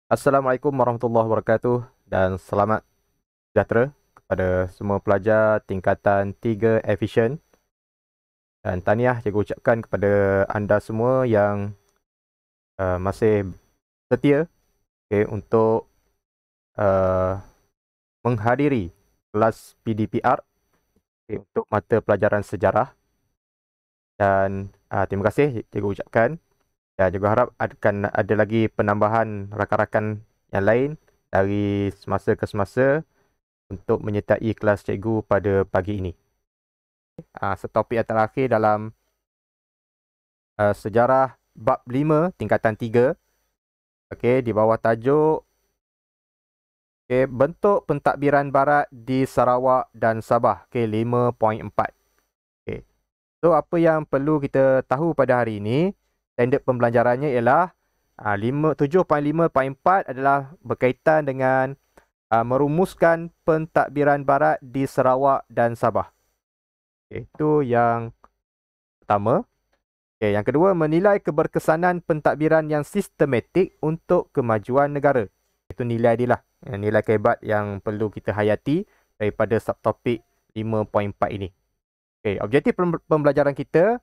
Assalamualaikum warahmatullahi wabarakatuh dan selamat sejahtera kepada semua pelajar tingkatan 3 Efisien, dan tahniah cikgu ucapkan kepada anda semua yang masih setia untuk uh, menghadiri kelas PDPR untuk mata pelajaran sejarah, dan terima kasih cikgu ucapkan. Dan juga harap akan ada lagi penambahan rakan-rakan yang lain dari semasa ke semasa untuk menyertai kelas cikgu pada pagi ini. Setopik yang terakhir dalam sejarah bab 5 tingkatan 3. Okey, di bawah tajuk bentuk pentadbiran barat di Sarawak dan Sabah. 5.4. So apa yang perlu kita tahu pada hari ini, standard pembelajarannya ialah 7.5.4 adalah berkaitan dengan merumuskan pentadbiran barat di Sarawak dan Sabah. Itu yang pertama. Yang kedua, menilai keberkesanan pentadbiran yang sistematik untuk kemajuan negara. Itu nilai dia lah. Nilai kehebat yang perlu kita hayati daripada subtopik 5.4 ini. Objektif pembelajaran kita,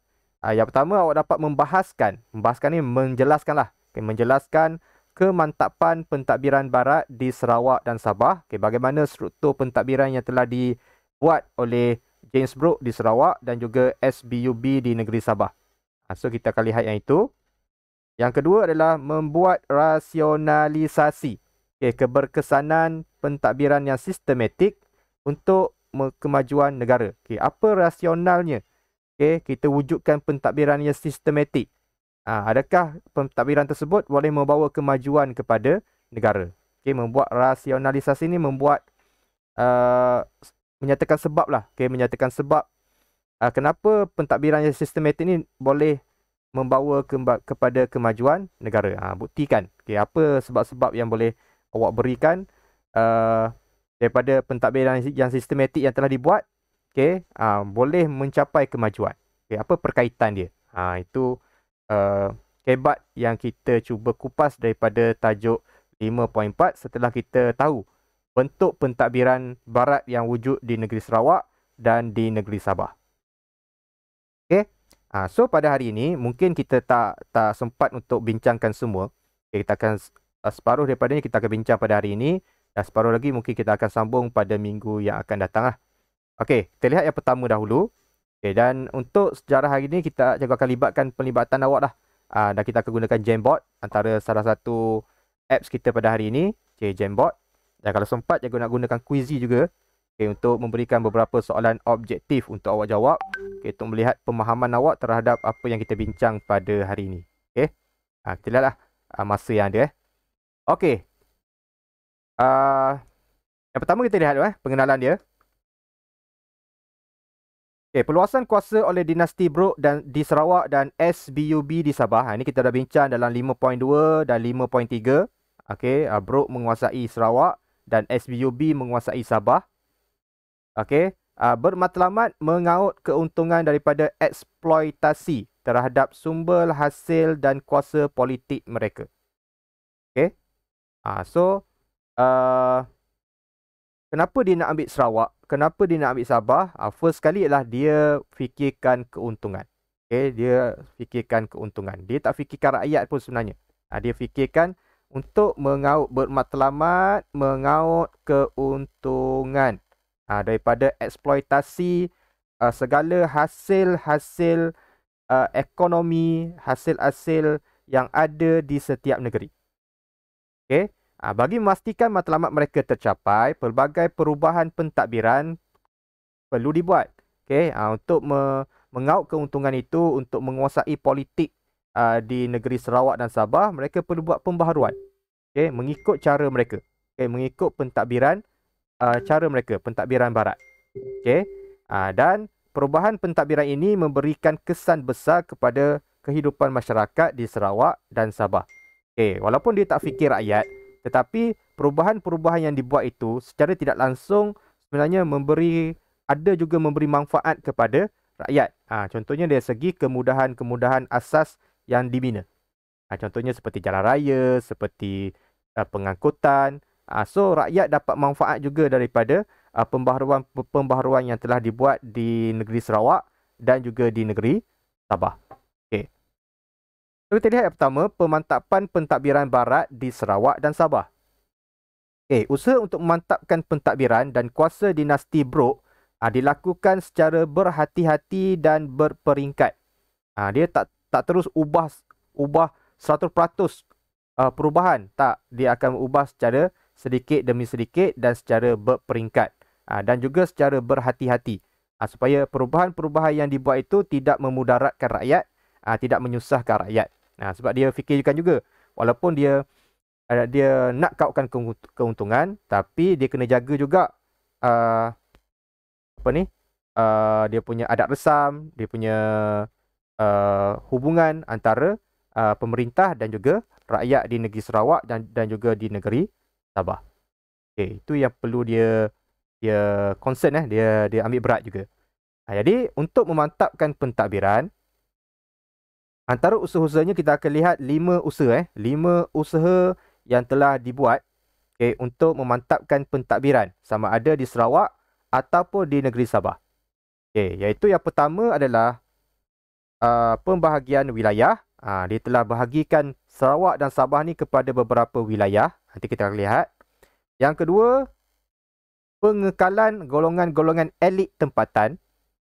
yang pertama awak dapat membahaskan ni menjelaskan lah. Menjelaskan kemantapan pentadbiran barat di Sarawak dan Sabah. Bagaimana struktur pentadbiran yang telah dibuat oleh James Brooke di Sarawak dan juga SBUB di negeri Sabah. So kita akan lihat yang itu. Yang kedua adalah membuat rasionalisasi keberkesanan pentadbiran yang sistematik untuk kemajuan negara. Apa rasionalnya? Kita wujudkan pentadbiran yang sistematik. Adakah pentadbiran tersebut boleh membawa kemajuan kepada negara? Membuat rasionalisasi ini membuat menyatakan sebab lah. Menyatakan sebab kenapa pentadbiran yang sistematik ini boleh membawa kepada kemajuan negara. Buktikan apa sebab-sebab yang boleh awak berikan daripada pentadbiran yang sistematik yang telah dibuat, boleh mencapai kemajuan. Apa perkaitan dia? Itu hebat yang kita cuba kupas daripada tajuk 5.4 setelah kita tahu bentuk pentadbiran barat yang wujud di negeri Sarawak dan di negeri Sabah. So pada hari ini mungkin kita tak sempat untuk bincangkan semua. Kita akan separuh daripadanya kita akan bincang pada hari ini, dan separuh lagi mungkin kita akan sambung pada minggu yang akan datang lah. Kita lihat yang pertama dahulu. Dan untuk sejarah hari ini kita juga akan libatkan pelibatan awak lah. Dan kita akan gunakan Jamboard, antara salah satu apps kita pada hari ini, Jamboard. Dan kalau sempat juga nak gunakan Quizzy juga. Untuk memberikan beberapa soalan objektif untuk awak jawab. Untuk melihat pemahaman awak terhadap apa yang kita bincang pada hari ini. Kita lihatlah masa yang ada. Yang pertama kita lihat pengenalan dia. Perluasan kuasa oleh dinasti Brooke di Sarawak dan SBUB di Sabah. Ini kita dah bincang dalam 5.2 dan 5.3. Brooke menguasai Sarawak dan SBUB menguasai Sabah. Bermatlamat mengaut keuntungan daripada eksploitasi terhadap sumber hasil dan kuasa politik mereka. Kenapa dia nak ambil Sarawak? Kenapa dia nak ambil Sabah? First sekali ialah dia fikirkan keuntungan. Dia fikirkan keuntungan. Dia tak fikirkan rakyat pun sebenarnya. Dia fikirkan untuk bermatlamat mengaut keuntungan daripada eksploitasi segala hasil-hasil ekonomi, hasil-hasil yang ada di setiap negeri. Bagi memastikan matlamat mereka tercapai, pelbagai perubahan pentadbiran perlu dibuat. Untuk mengaut keuntungan itu, untuk menguasai politik di negeri Sarawak dan Sabah, mereka perlu buat pembaharuan. Mengikut cara mereka. Mengikut pentadbiran cara mereka, pentadbiran barat. Dan perubahan pentadbiran ini memberikan kesan besar kepada kehidupan masyarakat di Sarawak dan Sabah. Walaupun dia tak fikir rakyat, tetapi perubahan-perubahan yang dibuat itu secara tidak langsung sebenarnya ada juga memberi manfaat kepada rakyat. Contohnya dari segi kemudahan-kemudahan asas yang dibina. Contohnya seperti jalan raya, seperti pengangkutan. So rakyat dapat manfaat juga daripada pembaharuan yang telah dibuat di negeri Sarawak dan juga di negeri Sabah. Okey. So kita lihat yang pertama, pemantapan pentadbiran barat di Sarawak dan Sabah. Okey, usaha untuk memantapkan pentadbiran dan kuasa dinasti Brok dilakukan secara berhati-hati dan berperingkat. Dia tak terus ubah 100% perubahan. Tak, dia akan ubah secara sedikit demi sedikit dan secara berperingkat. Dan juga secara berhati-hati. Supaya perubahan-perubahan yang dibuat itu tidak memudaratkan rakyat, tidak menyusahkan rakyat. Sebab dia fikirkan juga, walaupun dia nak kautkan keuntungan, tapi dia kena jaga juga dia punya adat resam, dia punya hubungan antara pemerintah dan juga rakyat di negeri Sarawak dan juga di negeri Sabah. Okey, itu yang perlu dia concern, dia ambil berat juga. Jadi untuk memantapkan pentadbiran, antara usaha-usahanya kita akan lihat 5 usaha 5 usaha yang telah dibuat untuk memantapkan pentadbiran sama ada di Sarawak ataupun di negeri Sabah. Iaitu yang pertama adalah pembahagian wilayah. Dia telah bahagikan Sarawak dan Sabah ni kepada beberapa wilayah. Nanti kita akan lihat. Yang kedua, pengekalan golongan-golongan elit tempatan.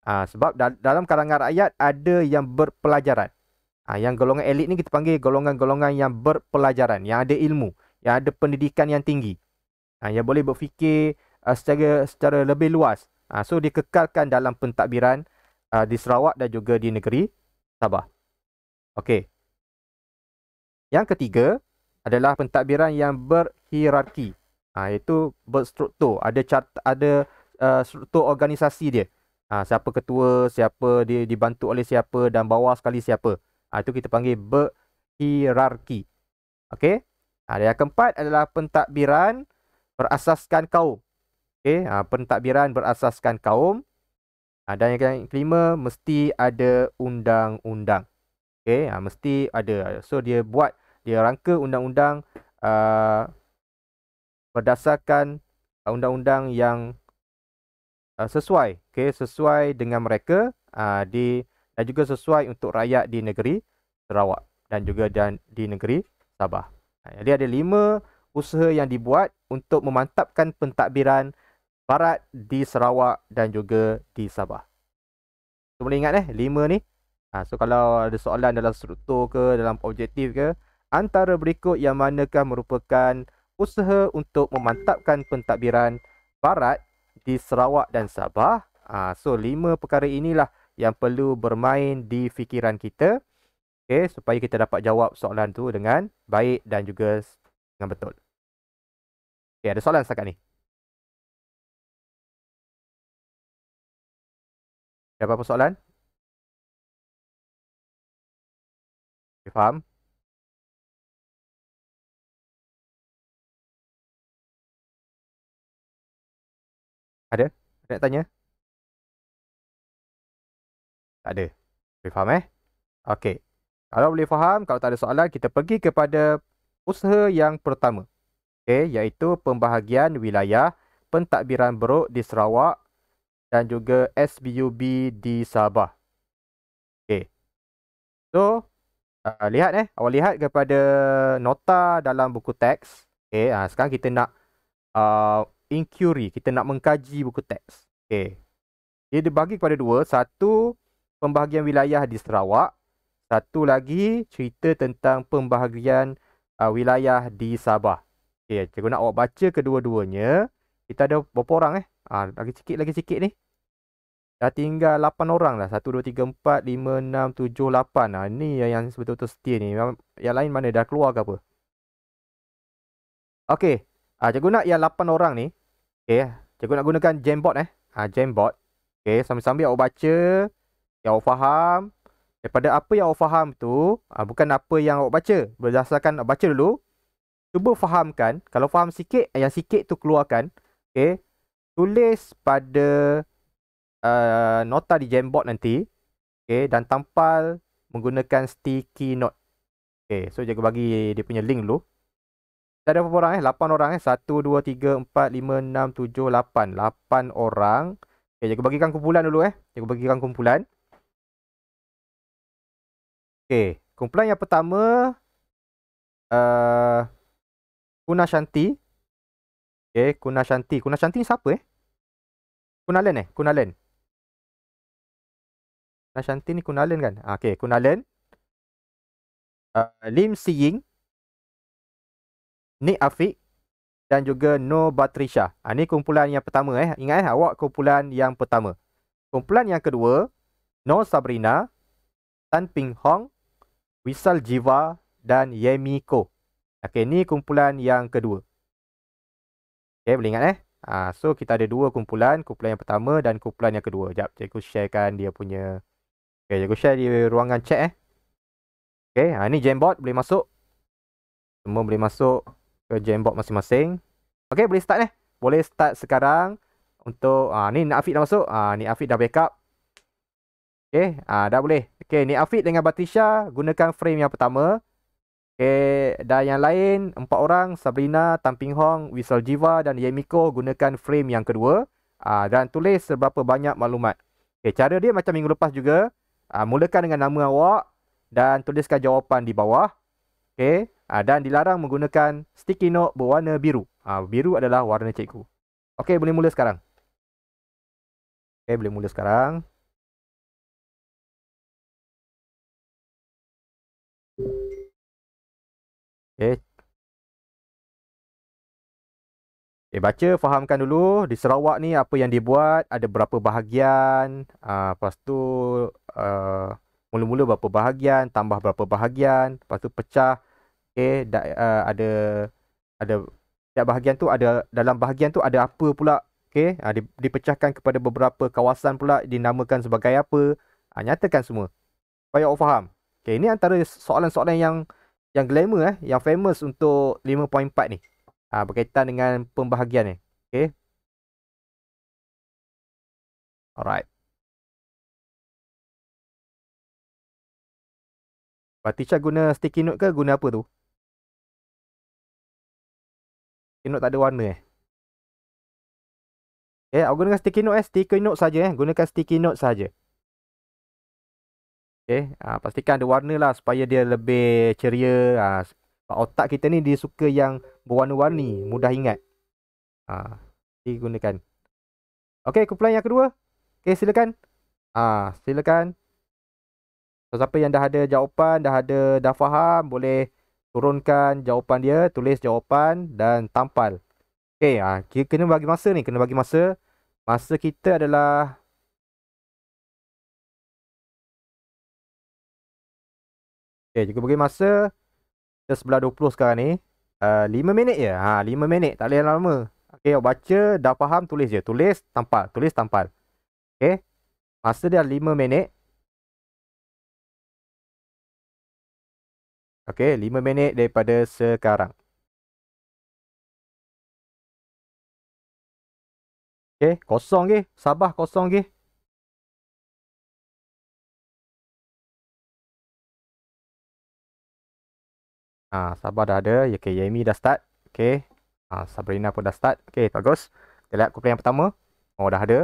Sebab dalam kalangan rakyat ada yang berpelajaran. Yang golongan elit ni kita panggil golongan-golongan yang berpelajaran, yang ada ilmu, yang ada pendidikan yang tinggi. Yang boleh berfikir secara lebih luas. So dikekalkan dalam pentadbiran di Sarawak dan juga di negeri Sabah. Okey. Yang ketiga adalah pentadbiran yang berhierarki. Iaitu berstruktur, ada struktur organisasi dia. Siapa ketua, siapa dia dibantu oleh siapa dan bawah sekali siapa. Itu kita panggil berhierarki. Okey. Yang keempat adalah pentadbiran berasaskan kaum. Okey, pentadbiran berasaskan kaum. Dan yang kelima, mesti ada undang-undang. Okey, mesti ada. So dia rangka undang-undang berdasarkan undang-undang yang sesuai, sesuai dengan mereka dan juga sesuai untuk rakyat di negeri Sarawak dan juga di negeri Sabah. Jadi ada 5 usaha yang dibuat untuk memantapkan pentadbiran barat di Sarawak dan juga di Sabah. So, boleh ingat 5 ni. So kalau ada soalan dalam struktur ke, dalam objektif ke, antara berikut yang manakah merupakan usaha untuk memantapkan pentadbiran barat di Sarawak dan Sabah? So 5 perkara inilah yang perlu bermain di fikiran kita, supaya kita dapat jawab soalan tu dengan baik dan juga dengan betul. Ada soalan setakat ni? Ada apa-apa soalan? Faham? Ada? Ada nak tanya? Tak ada. Boleh faham Okey. Kalau boleh faham, kalau tak ada soalan, kita pergi kepada usaha yang pertama. Iaitu pembahagian wilayah pentadbiran Brok di Sarawak dan juga SBUB di Sabah. So, lihat awak lihat kepada nota dalam buku teks. Sekarang kita nak inquiry, kita nak mengkaji buku teks. Dia dibagi kepada 2. Satu, pembahagian wilayah di Sarawak. Satu lagi, cerita tentang pembahagian wilayah di Sabah. Cikgu nak awak baca kedua-duanya. Kita ada berapa orang lagi sikit ni. Dah tinggal 8 orang lah. 1, 2, 3, 4, 5, 6, 7, 8. Ni yang betul-betul setia ni. Yang lain mana dah keluar ke apa? Okey. Cikgu nak yang 8 orang ni. Cikgu nak gunakan Jamboard Jamboard. Sambil-sambil awak baca. Yang awak faham. Daripada apa yang awak faham tu. Bukan apa yang awak baca. Berdasarkan baca dulu. Cuba fahamkan. Kalau faham sikit, yang sikit tu keluarkan. Tulis pada nota di Jamboard nanti. Dan tampal menggunakan sticky note. So, cikgu bagi dia punya link dulu. Kita ada berapa orang 8 orang 1, 2, 3, 4, 5, 6, 7, 8. 8 orang. Okay, jaga bagikan kumpulan dulu Jaga bagikan kumpulan. Okay, kumpulan yang pertama uh, Kuna Shanti. Okay, Kuna Shanti. Kuna Shanti ni siapa Kunalan Kunalan. Kuna Shanti ni Kunalan kan? Okay, Kunalan. Lim Si Ying. Nick Afiq. Dan juga No Batrisha. Ni kumpulan yang pertama Ingat awak kumpulan yang pertama. Kumpulan yang kedua, No Sabrina, Tan Ping Hong, Wisal Jiva dan Yemi Ko. Okey, ni kumpulan yang kedua. Okey, boleh ingat So kita ada dua kumpulan yang pertama dan kumpulan yang kedua. Jap, cikgu sharekan dia punya. Okey, cikgu share di ruangan chat Okey, ni Jamboard boleh masuk. Semua boleh masuk ke Jamboard masing-masing. Okey, boleh start Boleh start sekarang untuk ni Afiq dah masuk. Ni Afiq dah backup. Okey, dah boleh. Okey, ni Afiq dengan Batisha gunakan frame yang pertama. Okey, dan yang lain 4 orang, Sabrina, Tan Ping Hong, Wisal Jiva dan Yemiko gunakan frame yang kedua. Dan tulis seberapa banyak maklumat. Okey, cara dia macam minggu lepas juga. Mulakan dengan nama awak dan tuliskan jawapan di bawah. Okey, dan dilarang menggunakan sticky note berwarna biru. Biru adalah warna cikgu. Okey, boleh mula sekarang. Okey, boleh mula sekarang. Okey. Baca, fahamkan dulu di Sarawak ni apa yang dibuat, ada berapa bahagian, lepas tu mula-mula berapa bahagian, tambah berapa bahagian, lepas tu pecah. Okey, ada setiap bahagian tu ada, dalam bahagian tu ada apa pula. Okey, dipecahkan kepada beberapa kawasan pula, dinamakan sebagai apa. Nyatakan semua supaya awak faham. Okey, ini antara soalan-soalan yang glamour yang famous untuk 5.4 ni. Berkaitan dengan pembahagian ni. Okay. Alright. Batisha guna sticky note ke guna apa tu? Sticky note tak ada warna awak gunakan sticky note sticky note saja gunakan sticky note saja. Okay. Pastikan ada warna lah supaya dia lebih ceria. Otak kita ni dia suka yang berwarna-warni, mudah ingat. Digunakan. Okay, kumpulan yang kedua. Okay, silakan. Silakan. Siapa yang dah ada jawapan, dah faham, boleh turunkan jawapan dia, tulis jawapan dan tampal. Okay, kena bagi masa ni, kena bagi masa. Masa kita adalah juga bagi masa. Kita 11.20 sekarang ni. 5 minit je. 5 minit, tak boleh lama. Okay, awak baca, dah faham, tulis je. Tulis, tampal. Tulis, tampal. Okay. Masa dia 5 minit. Okay, 5 minit daripada sekarang. Okay, kosong ke? Sabah kosong ke? Sabah dah ada. Okay, Yemi dah start. Okay. Sabrina pun dah start. Okay, bagus. Kita lihat kumpulan yang pertama. Oh, dah ada.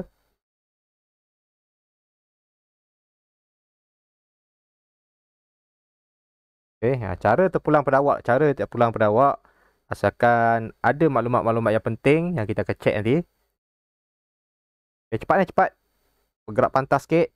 Okay, cara terpulang pada awak. Cara terpulang pada awak. Asalkan ada maklumat-maklumat yang penting yang kita akan check nanti. Okay, cepat cepat. Bergerak pantas sikit.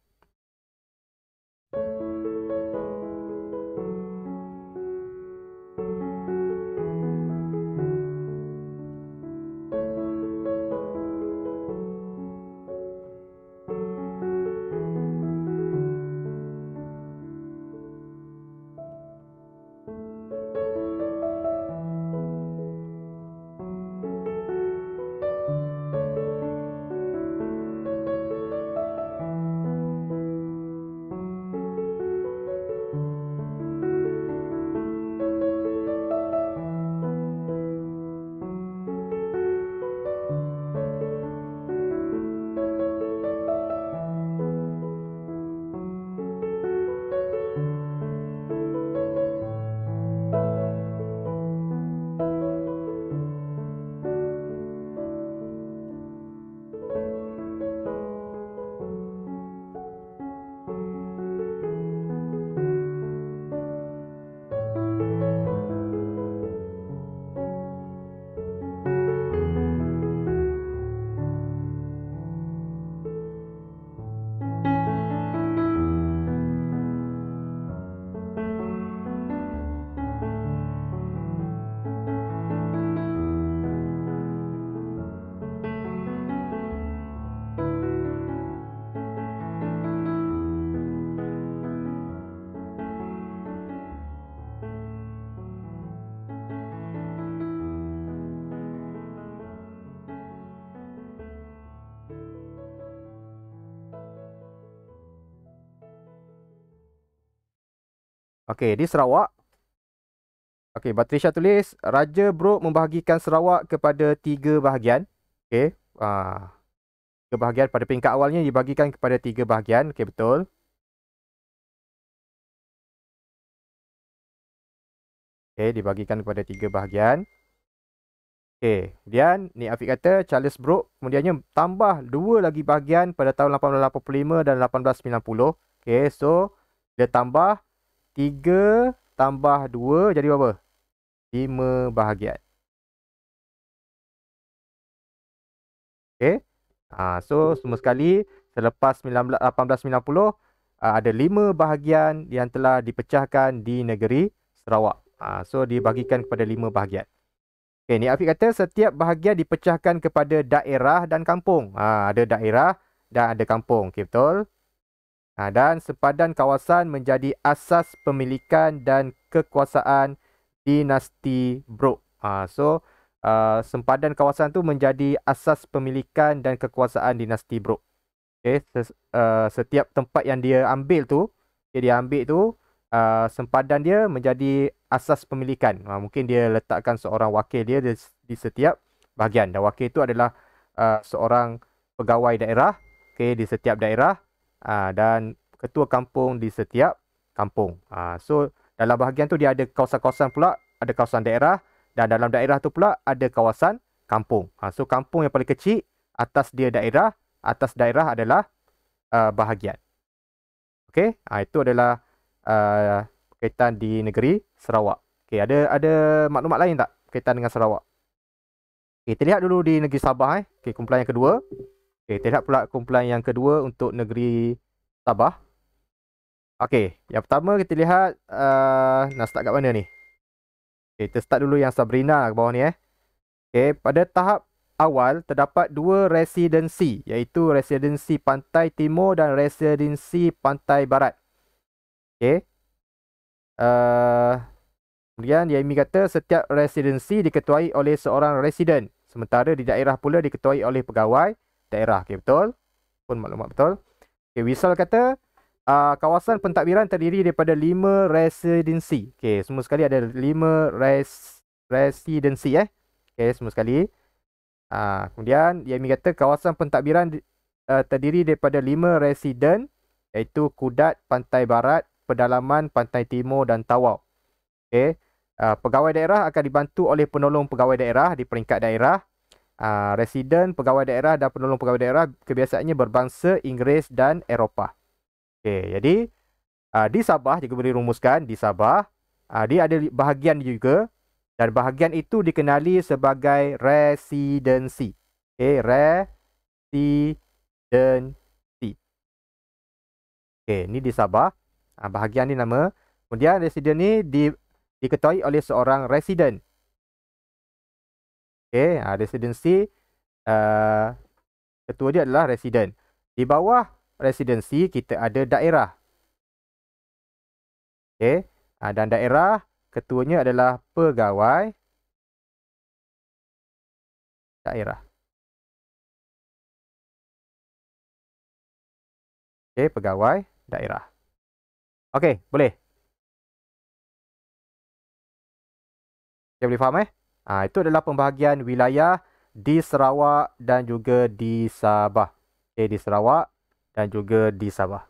Okey, di Sarawak. Okey, Batrisya tulis, Raja Brooke membahagikan Sarawak kepada 3 bahagian. Okey, 3 bahagian. Pada peringkat awalnya dibagikan kepada 3 bahagian. Okey, betul. Okey, dibagikan kepada 3 bahagian. Okey, kemudian ni Afiq kata Charles Brooke kemudiannya tambah 2 lagi bahagian pada tahun 1885 dan 1890. Okey, so dia tambah 3 tambah 2 jadi berapa? 5 bahagian. Okey. So semua sekali selepas 1890 ada 5 bahagian yang telah dipecahkan di negeri Sarawak. So dibagikan kepada 5 bahagian. Okay, ni Afiq kata setiap bahagian dipecahkan kepada daerah dan kampung. Ada daerah dan ada kampung. Okay, betul. Dan sempadan kawasan menjadi asas pemilikan dan kekuasaan dinasti Brooke. So, sempadan kawasan tu menjadi asas pemilikan dan kekuasaan dinasti Brooke. Okay, setiap tempat yang dia ambil tu, dia ambil tu, sempadan dia menjadi asas pemilikan. Mungkin dia letakkan seorang wakil dia di setiap bahagian. Dan wakil itu adalah seorang pegawai daerah, okay, di setiap daerah, dan ketua kampung di setiap kampung. So dalam bahagian tu dia ada kawasan-kawasan pula, ada kawasan daerah, dan dalam daerah tu pula ada kawasan kampung. So kampung yang paling kecil, atas dia daerah, atas daerah adalah bahagian. Okey, itu adalah berkaitan di negeri Sarawak. Okey, ada maklumat lain tak berkaitan dengan Sarawak? Okey, kita lihat dulu di negeri Sabah. Okey, kumpulan yang kedua. Okey, kita lihat pula kumpulan yang kedua untuk negeri Sabah. Okey, yang pertama kita lihat nak start kat mana ni? Okey, kita start dulu yang Sabrina ke bawah ni Okey, pada tahap awal terdapat 2 residensi, iaitu residensi Pantai Timur dan residensi Pantai Barat. Okey. Kemudian Yaimi kata setiap residensi diketuai oleh seorang residen, sementara di daerah pula diketuai oleh pegawai daerah. Okey, betul? Pun maklumat betul. Okey, Wisal kata kawasan pentadbiran terdiri daripada 5 residensi. Okey, semua sekali ada 5 residensi Okey, semua sekali. Kemudian Yaimi kata kawasan pentadbiran terdiri daripada 5 residen, iaitu Kudat, Pantai Barat, Pedalaman, Pantai Timur dan Tawau. Okey. Pegawai daerah akan dibantu oleh penolong pegawai daerah di peringkat daerah. Residen, pegawai daerah dan penolong pegawai daerah kebiasaannya berbangsa Inggeris dan Eropah. Okey, jadi di Sabah jika boleh rumuskan, di Sabah dia ada bahagian juga, dan bahagian itu dikenali sebagai residensi. Okey, residensi. Okey, ni di Sabah. Bahagian ni nama. Kemudian residen ni diketuai oleh seorang residen. Okey, residensi ketua dia adalah residen. Di bawah residensi kita ada daerah. Okey, dan daerah ketuanya adalah pegawai daerah. Okey, pegawai daerah. Okey, boleh. Okey, boleh faham itu adalah pembahagian wilayah di Sarawak dan juga di Sabah. Okey, di Sarawak dan juga di Sabah.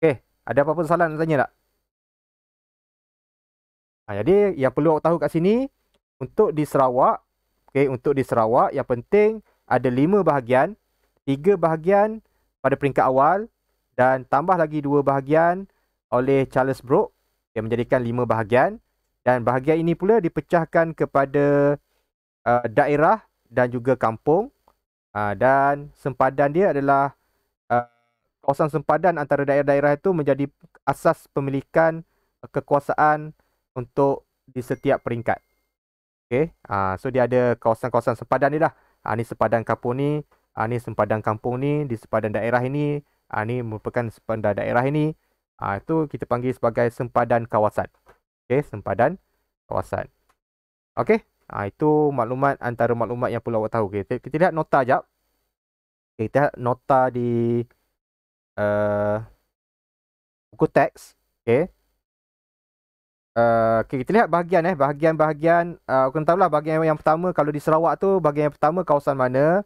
Okey, ada apa-apa soalan nak tanya tak? Jadi yang perlu awak tahu kat sini, untuk di Sarawak, okey, untuk di Sarawak yang penting ada 5 bahagian, 3 bahagian pada peringkat awal dan tambah lagi 2 bahagian oleh Charles Brooke yang menjadikan 5 bahagian, dan bahagian ini pula dipecahkan kepada daerah dan juga kampung, dan sempadan dia adalah kawasan sempadan antara daerah-daerah itu menjadi asas pemilikan kekuasaan untuk di setiap peringkat. Okey, so dia ada kawasan-kawasan sempadan ni lah. Ni sempadan kampung ni, ni sempadan kampung ni, di sempadan daerah ini, ni merupakan sempadan daerah ini. Itu kita panggil sebagai sempadan kawasan. Okey, sempadan kawasan. Okey, itu maklumat antara maklumat yang perlu awak tahu. Okay, kita lihat nota jap. Okay, kita lihat nota di buku teks. Okey. Okay, kita lihat bahagian bahagian-bahagian, kau tahulah bahagian yang pertama kalau di Sarawak tu bahagian yang pertama kawasan mana,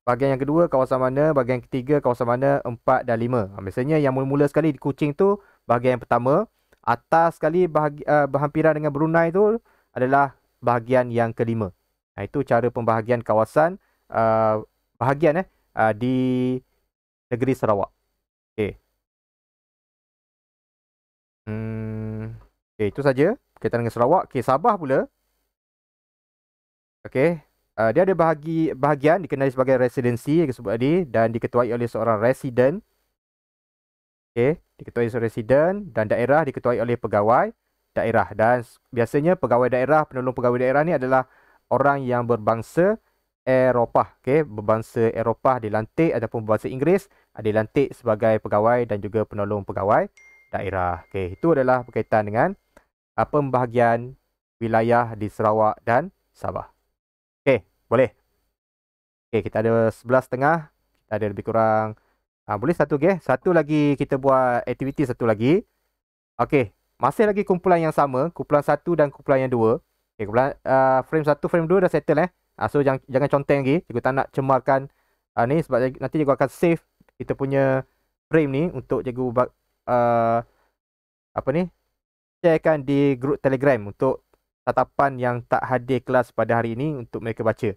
bahagian yang kedua kawasan mana, bahagian yang ketiga kawasan mana, 4 dan 5. Biasanya yang mula-mula sekali di Kuching tu bahagian yang pertama, atas sekali berhampiran dengan Brunei tu adalah bahagian yang kelima. Itu cara pembahagian kawasan bahagian di negeri Sarawak. Okey. Okey, itu saja berkaitan dengan Sarawak. Okey, Sabah pula. Okey. Dia ada bahagian dikenali sebagai residensi yang disebut tadi dan diketuai oleh seorang residen. Okey, diketuai oleh residen dan daerah diketuai oleh pegawai daerah dan biasanya pegawai daerah, penolong pegawai daerah ni adalah orang yang berbangsa Eropah. Okey, berbangsa Eropah dilantik ataupun berbangsa Inggeris dilantik sebagai pegawai dan juga penolong pegawai daerah. Okey, itu adalah berkaitan dengan pembahagian wilayah di Sarawak dan Sabah. Okey, boleh. Okey, kita ada 11.30. Kita ada lebih kurang boleh satu satu lagi kita buat aktiviti satu lagi. Okey, masih lagi kumpulan yang sama, kumpulan 1 dan kumpulan yang 2. Okey, kumpulan frame 1, frame 2 dah settle so jangan conteng lagi. Cikgu tak nak cemarkan ni sebab nanti cikgu akan save kita punya frame ni untuk cikgu apa ni? Sharekan di grup Telegram untuk tatapan yang tak hadir kelas pada hari ini untuk mereka baca.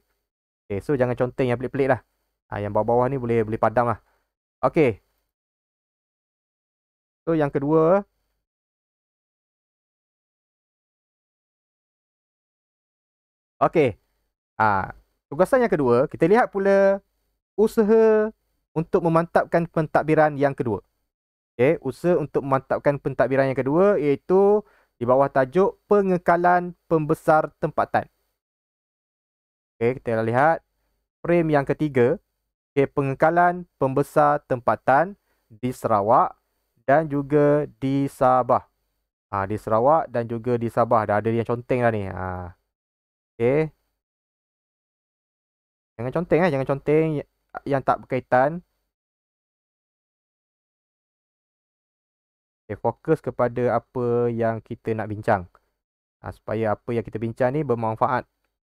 Okay, so jangan conteng yang pelik-pelik lah. Yang bawah-bawah ni boleh padam lah. Okay. So yang kedua. Okay. Tugasan yang kedua, kita lihat pula usaha untuk memantapkan pentadbiran yang kedua. Okay, usaha untuk memantapkan pentadbiran yang kedua iaitu di bawah tajuk pengekalan pembesar tempatan. Okay, kita lihat frame yang ketiga. Okay, pengekalan pembesar tempatan di Sarawak dan juga di Sabah. Di Sarawak dan juga di Sabah. Dah ada yang conteng dah ni. Okay. Jangan conteng jangan conteng yang tak berkaitan. Okay, fokus kepada apa yang kita nak bincang. Supaya apa yang kita bincang ni bermanfaat.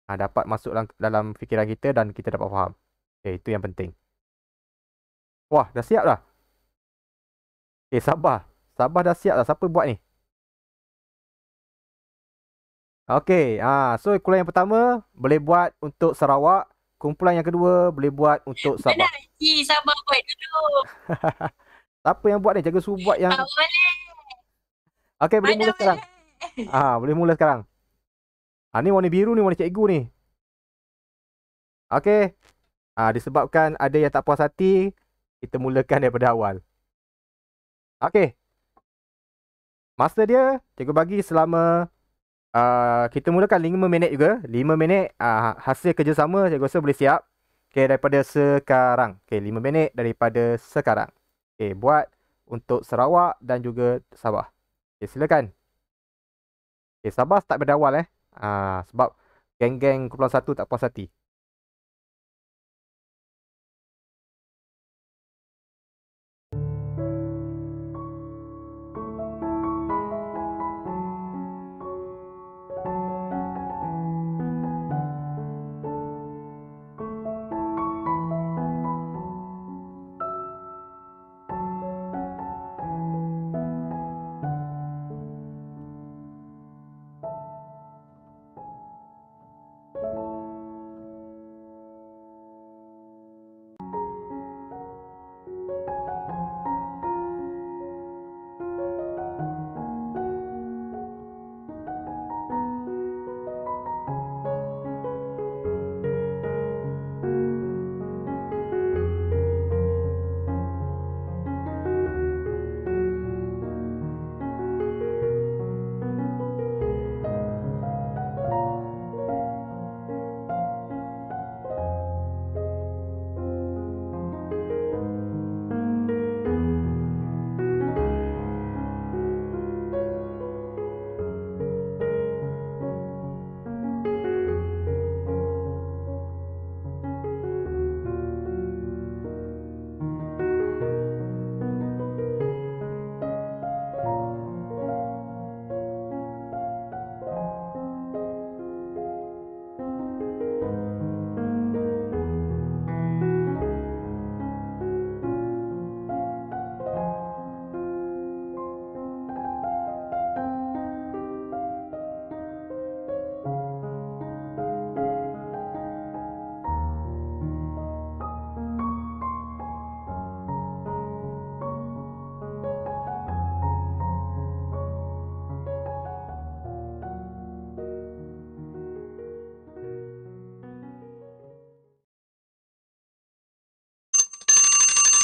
Dapat masuk dalam fikiran kita dan kita dapat faham. Okay, itu yang penting. Wah, dah siap dah. Okay, Sabah. Sabah dah siap dah. Siapa buat ni? Okay, so kumpulan yang pertama boleh buat untuk Sarawak. Kumpulan yang kedua boleh buat untuk Sabah. Mana lagi Sabah buat dulu. Siapa yang buat ni? Cikgu suruh buat yang... Tak boleh. Okay, boleh Mana mula sekarang. Boleh mula sekarang. Ni warna biru ni, warna cikgu ni. Okay. Disebabkan ada yang tak puas hati, kita mulakan daripada awal. Okay. Masa dia, cikgu bagi selama... kita mulakan 5 minit juga. 5 minit hasil kerjasama cikgu rasa boleh siap. Okay, daripada sekarang. Okay, 5 minit daripada sekarang. Okay, buat untuk Sarawak dan juga Sabah. Okay, silakan. Okay, Sabah start pada awal sebab geng-geng kumpulan 1 tak puas hati.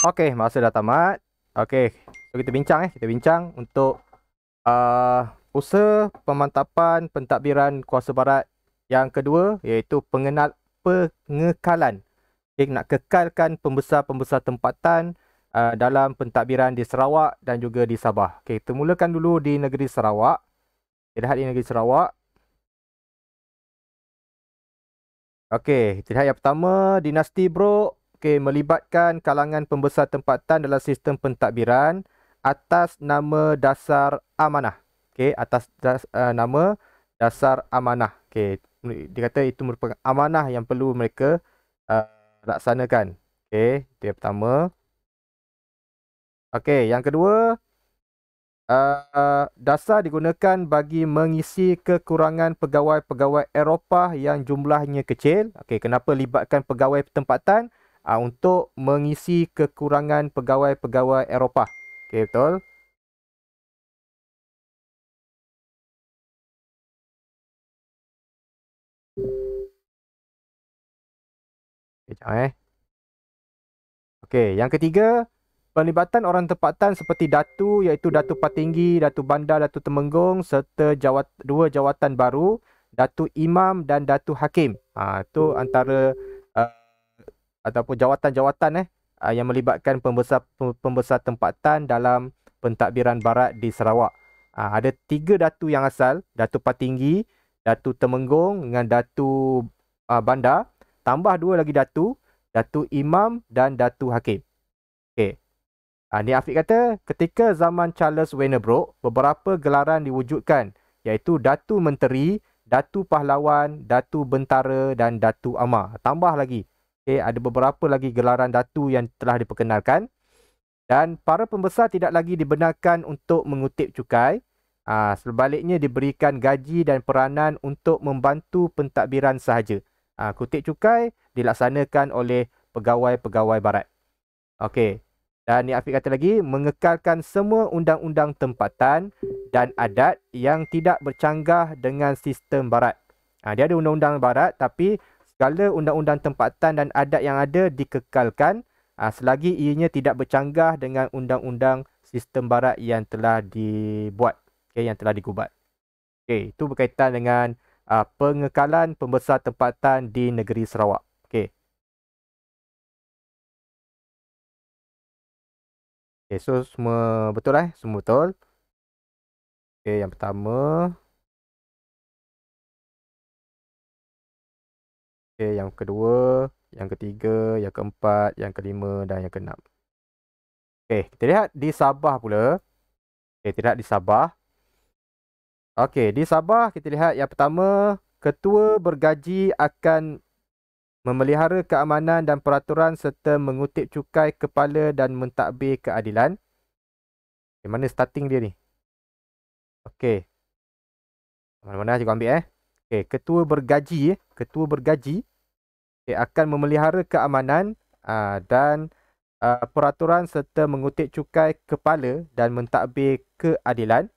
Okey, masa dah tamat. Okey, so kita bincang untuk usaha pemantapan pentadbiran kuasa barat yang kedua, iaitu pengekalan. Okay, nak kekalkan pembesar-pembesar tempatan dalam pentadbiran di Sarawak dan juga di Sabah. Okey, kita mulakan dulu di negeri Sarawak. Kita lihat di negeri Sarawak. Okey, kita lihat yang pertama, dinasti Brok. Okey, melibatkan kalangan pembesar tempatan dalam sistem pentadbiran atas nama dasar amanah. Okey, atas nama dasar amanah. Okey, dia kata itu merupakan amanah yang perlu mereka laksanakan. Okey, itu yang pertama. Okey, yang kedua, dasar digunakan bagi mengisi kekurangan pegawai-pegawai Eropah yang jumlahnya kecil. Okey, kenapa libatkan pegawai tempatan? Untuk mengisi kekurangan pegawai-pegawai Eropah. Okey, betul. Sekejap Okey, yang ketiga, pelibatan orang tempatan seperti Datu, iaitu Datu Patinggi, Datu Bandar, Datu Temenggung serta dua jawatan baru, Datu Imam dan Datu Hakim. Itu antara ataupun jawatan-jawatan yang melibatkan pembesar tempatan dalam pentadbiran barat di Sarawak. Ada 3 datu yang asal, Datu Patinggi, Datu Temenggung dengan Datu Bandar, tambah 2 lagi datu, Datu Imam dan Datu Hakim. Okey. Ni Afiq kata, ketika zaman Charles Wennerbrook, beberapa gelaran diwujudkan, iaitu Datu Menteri, Datu Pahlawan, Datu Bentara dan Datu Amar. Tambah lagi. Okay, ada beberapa lagi gelaran datu yang telah diperkenalkan. Dan para pembesar tidak lagi dibenarkan untuk mengutip cukai. Sebaliknya diberikan gaji dan peranan untuk membantu pentadbiran sahaja. Kutip cukai dilaksanakan oleh pegawai-pegawai barat. Okey. Dan ni Afiq kata lagi, mengekalkan semua undang-undang tempatan dan adat yang tidak bercanggah dengan sistem barat. Dia ada undang-undang barat, tapi segala undang-undang tempatan dan adat yang ada dikekalkan selagi ianya tidak bercanggah dengan undang-undang sistem barat yang telah dibuat, yang telah digubat. Okey, itu berkaitan dengan pengekalan pembesar tempatan di negeri Sarawak. Okey. Okay, so semua betul Semua betul. Okay, yang pertama. Okay, yang kedua, yang ketiga, yang keempat, yang kelima dan yang keenam. Okay, kita lihat di Sabah pula. Okay, kita lihat di Sabah. Okay, di Sabah kita lihat yang pertama, ketua bergaji akan memelihara keamanan dan peraturan serta mengutip cukai kepala dan mentadbir keadilan. Okay, mana starting dia ni? Okay. Mana-mana cikgu ambil Okay, ketua bergaji akan memelihara keamanan dan peraturan serta mengutip cukai kepala dan mentadbir keadilan.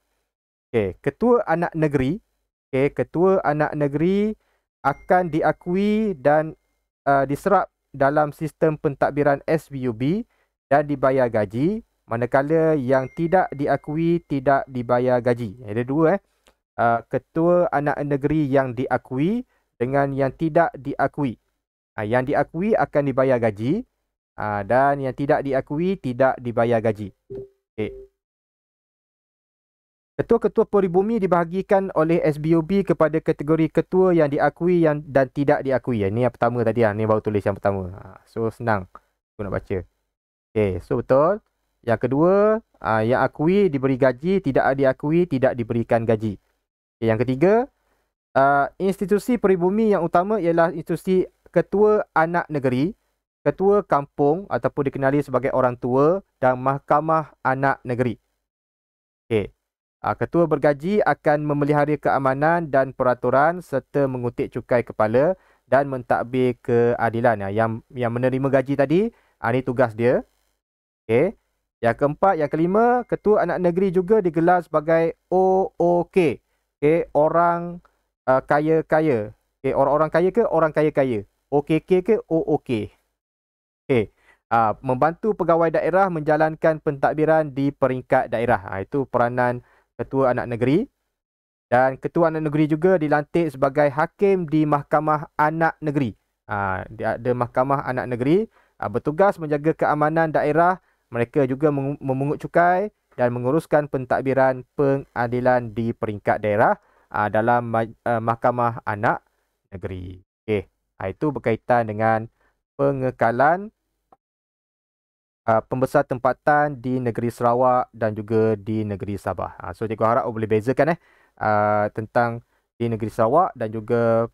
Okay, ketua anak negeri. Okay, ketua anak negeri akan diakui dan diserap dalam sistem pentadbiran SBUB dan dibayar gaji, manakala yang tidak diakui tidak dibayar gaji. Ada dua ketua anak negeri yang diakui dengan yang tidak diakui. Yang diakui akan dibayar gaji dan yang tidak diakui tidak dibayar gaji. Okay. Ketua-ketua peribumi dibahagikan oleh SBUB kepada kategori ketua yang diakui dan tidak diakui. Ini yang pertama tadi. Ini baru tulis yang pertama. So senang aku nak baca. Okay, so betul. Yang kedua, yang akui diberi gaji, tidak diakui tidak diberikan gaji. Okay, yang ketiga, institusi peribumi yang utama ialah institusi ketua anak negeri, ketua kampung ataupun dikenali sebagai orang tua dan mahkamah anak negeri. Okay. Ketua bergaji akan memelihara keamanan dan peraturan serta mengutip cukai kepala dan mentadbir keadilan. Yang menerima gaji tadi, ini tugas dia. Okay. Yang keempat, yang kelima, ketua anak negeri juga digelar sebagai OOK. Okay. Orang kaya-kaya. Okay. Orang-orang kaya ke orang kaya-kaya? OKK ke OOK? Okay. membantu pegawai daerah menjalankan pentadbiran di peringkat daerah. Itu peranan Ketua Anak Negeri. Dan Ketua Anak Negeri juga dilantik sebagai hakim di Mahkamah Anak Negeri. Dia ada Mahkamah Anak Negeri, bertugas menjaga keamanan daerah. Mereka juga memungut cukai dan menguruskan pentadbiran pengadilan di peringkat daerah dalam Mahkamah Anak Negeri. Okey, itu berkaitan dengan pengekalan pembesar tempatan di negeri Sarawak dan juga di negeri Sabah. So cikgu harap boleh bezakan tentang di negeri Sarawak dan juga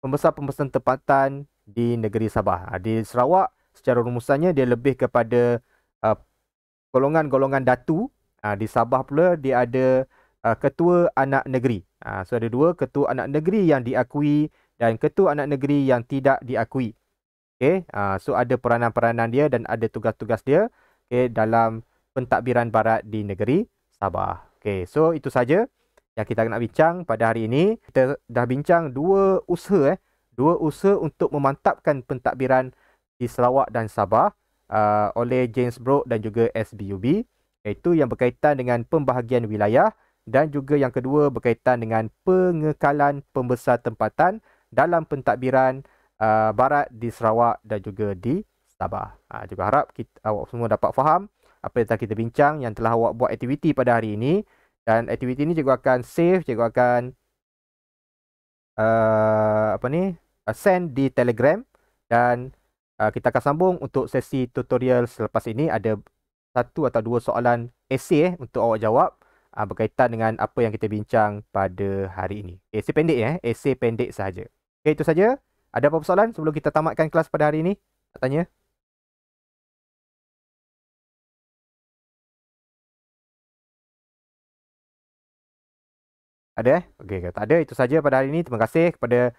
pembesar-pembesar tempatan di negeri Sabah. Di Sarawak secara rumusannya dia lebih kepada golongan-golongan datu. Di Sabah pula dia ada ketua anak negeri. So ada dua, ketua anak negeri yang diakui dan ketua anak negeri yang tidak diakui. Okay, so ada peranan-peranan dia dan ada tugas-tugas dia dalam pentadbiran barat di negeri Sabah. Okay, so itu saja yang kita nak bincang pada hari ini. Kita dah bincang dua usaha untuk memantapkan pentadbiran di Sarawak dan Sabah oleh James Brooke dan juga SBUB, iaitu yang berkaitan dengan pembahagian wilayah dan juga yang kedua berkaitan dengan pengekalan pembesar tempatan dalam pentadbiran barat di Sarawak dan juga di Sabah. Juga harap awak semua dapat faham apa yang telah kita bincang, yang telah awak buat aktiviti pada hari ini. Dan aktiviti ini cikgu akan save, cikgu akan send di Telegram. Dan kita akan sambung untuk sesi tutorial selepas ini. Ada satu atau dua soalan esei untuk awak jawab berkaitan dengan apa yang kita bincang pada hari ini. Esei pendek esei pendek sahaja. Okay, itu saja. Ada apa-apa soalan sebelum kita tamatkan kelas pada hari ini? Nak tanya? Ada Okey, tak ada. Itu saja pada hari ini. Terima kasih kepada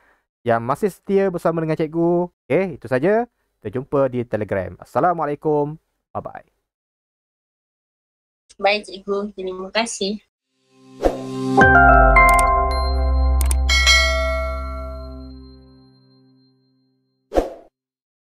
yang masih setia bersama dengan cikgu. Okey, itu saja. Kita jumpa di Telegram. Assalamualaikum. Bye-bye. Baik, cikgu. Terima kasih.